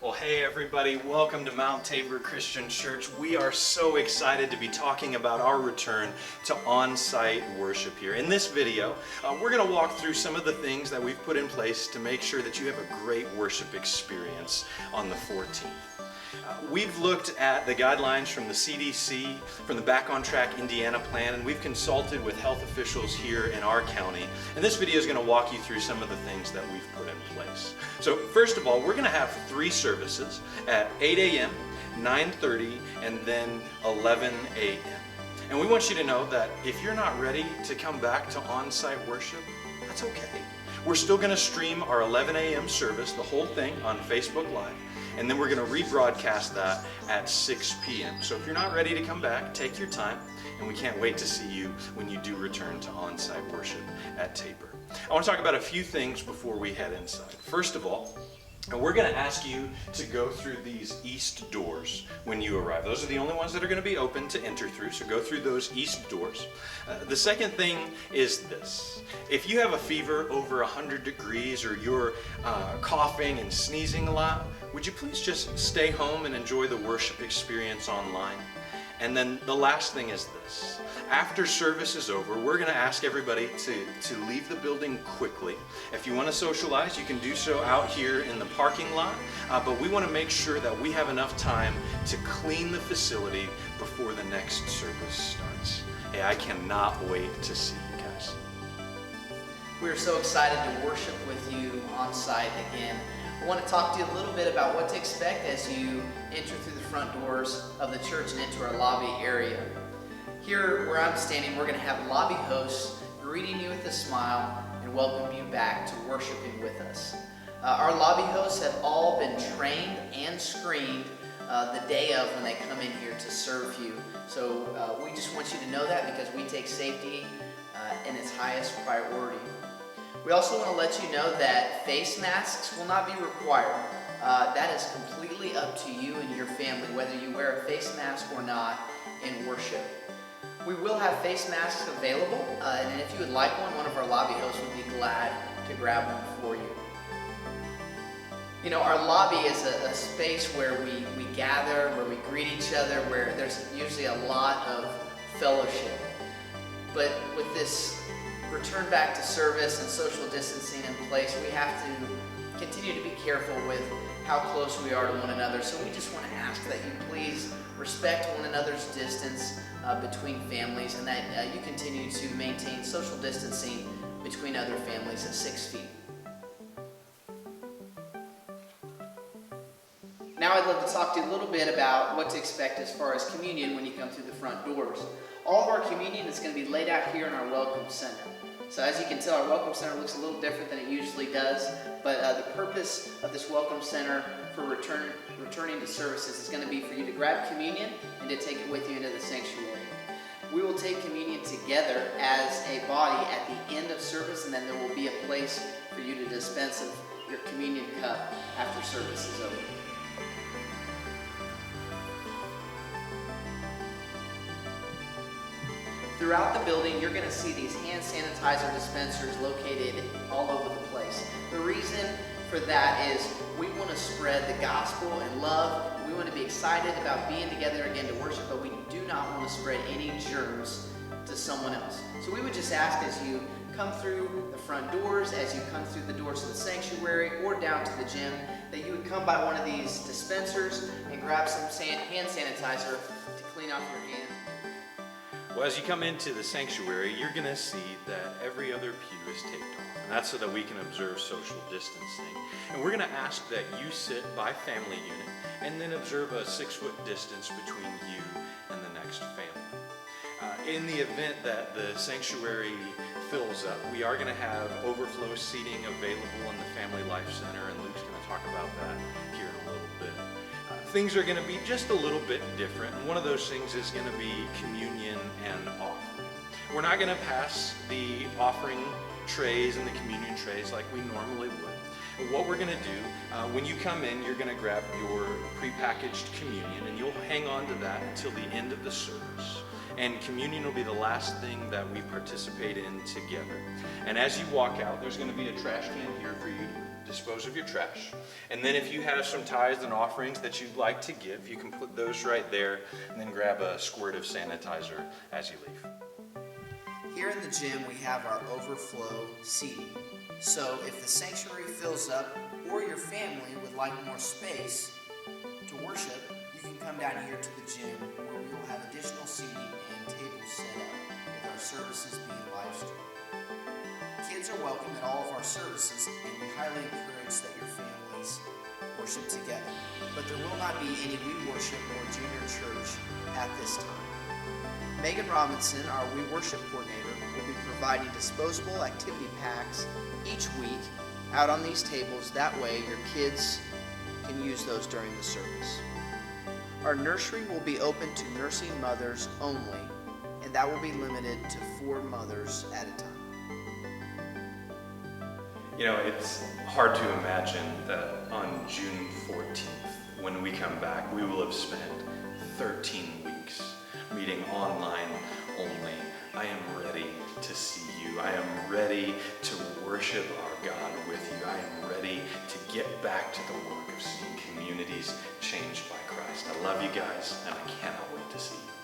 Well, hey everybody, welcome to Mount Tabor Christian Church. We are so excited to be talking about our return to on-site worship here. In this video, we're going to walk through some of the things that we've put in place to make sure that you have a great worship experience on the 14th. We've looked at the guidelines from the CDC, from the Back on Track Indiana plan, and we've consulted with health officials here in our county. And this video is going to walk you through some of the things that we've put in place. So first of all, we're going to have 3 services at 8 a.m., 9:30, and then 11 a.m. And we want you to know that if you're not ready to come back to on-site worship, that's okay. We're still going to stream our 11 a.m. service, the whole thing, on Facebook Live. And then we're going to rebroadcast that at 6 p.m. So if you're not ready to come back, take your time, and we can't wait to see you when you do return to on-site worship at Tabor. I want to talk about a few things before we head inside. First of all, we're going to ask you to go through these east doors when you arrive. Those are the only ones that are going to be open to enter through, so go through those east doors. The second thing is this. If you have a fever over 100 degrees or you're coughing and sneezing a lot, would you please just stay home and enjoy the worship experience online? And then the last thing is this. After service is over, we're going to ask everybody to leave the building quickly. If you want to socialize, you can do so out here in the parking lot, but we want to make sure that we have enough time to clean the facility before the next service starts. Hey, I cannot wait to see you guys. We are so excited to worship with you on site again. I want to talk to you a little bit about what to expect as you enter through the front doors of the church and into our lobby area. Here where I'm standing, we're going to have lobby hosts greeting you with a smile and welcome you back to worshiping with us. Our lobby hosts have all been trained and screened the day of when they come in here to serve you. So we just want you to know that because we take safety in its highest priority. We also want to let you know that face masks will not be required. That is completely up to you and your family, whether you wear a face mask or not in worship. We will have face masks available, and if you would like one of our lobby hosts would be glad to grab one for you. You know, our lobby is a space where we gather, where we greet each other, where there's usually a lot of fellowship. But with this return back to service and social distancing in place, we have to continue to be careful with how close we are to one another. So we just want to ask that you please respect one another's distance between families, and that you continue to maintain social distancing between other families at 6 feet. Now I'd love to talk to you a little bit about what to expect as far as communion when you come through the front doors. All of our communion is going to be laid out here in our Welcome Center. So as you can tell, our Welcome Center looks a little different than it usually does, but the purpose of this Welcome Center for returning to services is going to be for you to grab communion and to take it with you into the sanctuary. We will take communion together as a body at the end of service, and then there will be a place for you to dispense of your communion cup after service is over. Throughout the building, you're going to see these hand sanitizer dispensers located all over the place. The reason for that is we want to spread the gospel and love. We want to be excited about being together again to worship, but we do not want to spread any germs to someone else. So we would just ask as you come through the front doors, as you come through the doors of the sanctuary or down to the gym, that you would come by one of these dispensers and grab some hand sanitizer to clean off your hands. Well, as you come into the sanctuary, you're going to see that every other pew is taped off. And that's so that we can observe social distancing. And we're going to ask that you sit by family unit and then observe a 6-foot distance between you and the next family. In the event that the sanctuary fills up, we are going to have overflow seating available in the Family Life Center, and Luke's going to talk about that here in a little bit. Things are going to be just a little bit different, and one of those things is going to be communion and offering. We're not going to pass the offering trays and the communion trays like we normally would. What we're going to do, when you come in, you're going to grab your prepackaged communion, and you'll hang on to that until the end of the service. And communion will be the last thing that we participate in together. And as you walk out, there's going to be a trash can here for you to dispose of your trash. And then if you have some tithes and offerings that you'd like to give, you can put those right there and then grab a squirt of sanitizer as you leave. Here in the gym, we have our overflow seating. So if the sanctuary fills up or your family would like more space to worship, you can come down here to the gym where we will have additional seating and tables set up with our services being live streamed. Kids are welcome at all of our services, and we highly encourage that your families worship together. But there will not be any We Worship or Junior Church at this time. Megan Robinson, our We Worship coordinator, will be providing disposable activity packs each week out on these tables. That way your kids can use those during the service. Our nursery will be open to nursing mothers only, and that will be limited to 4 mothers at a time. You know, it's hard to imagine that on June 14th, when we come back, we will have spent 13 weeks meeting online only. I am ready to see you. I am ready to worship our God with you. I am ready to get back to the work of seeing communities changed by Christ. I love you guys, and I cannot wait to see you.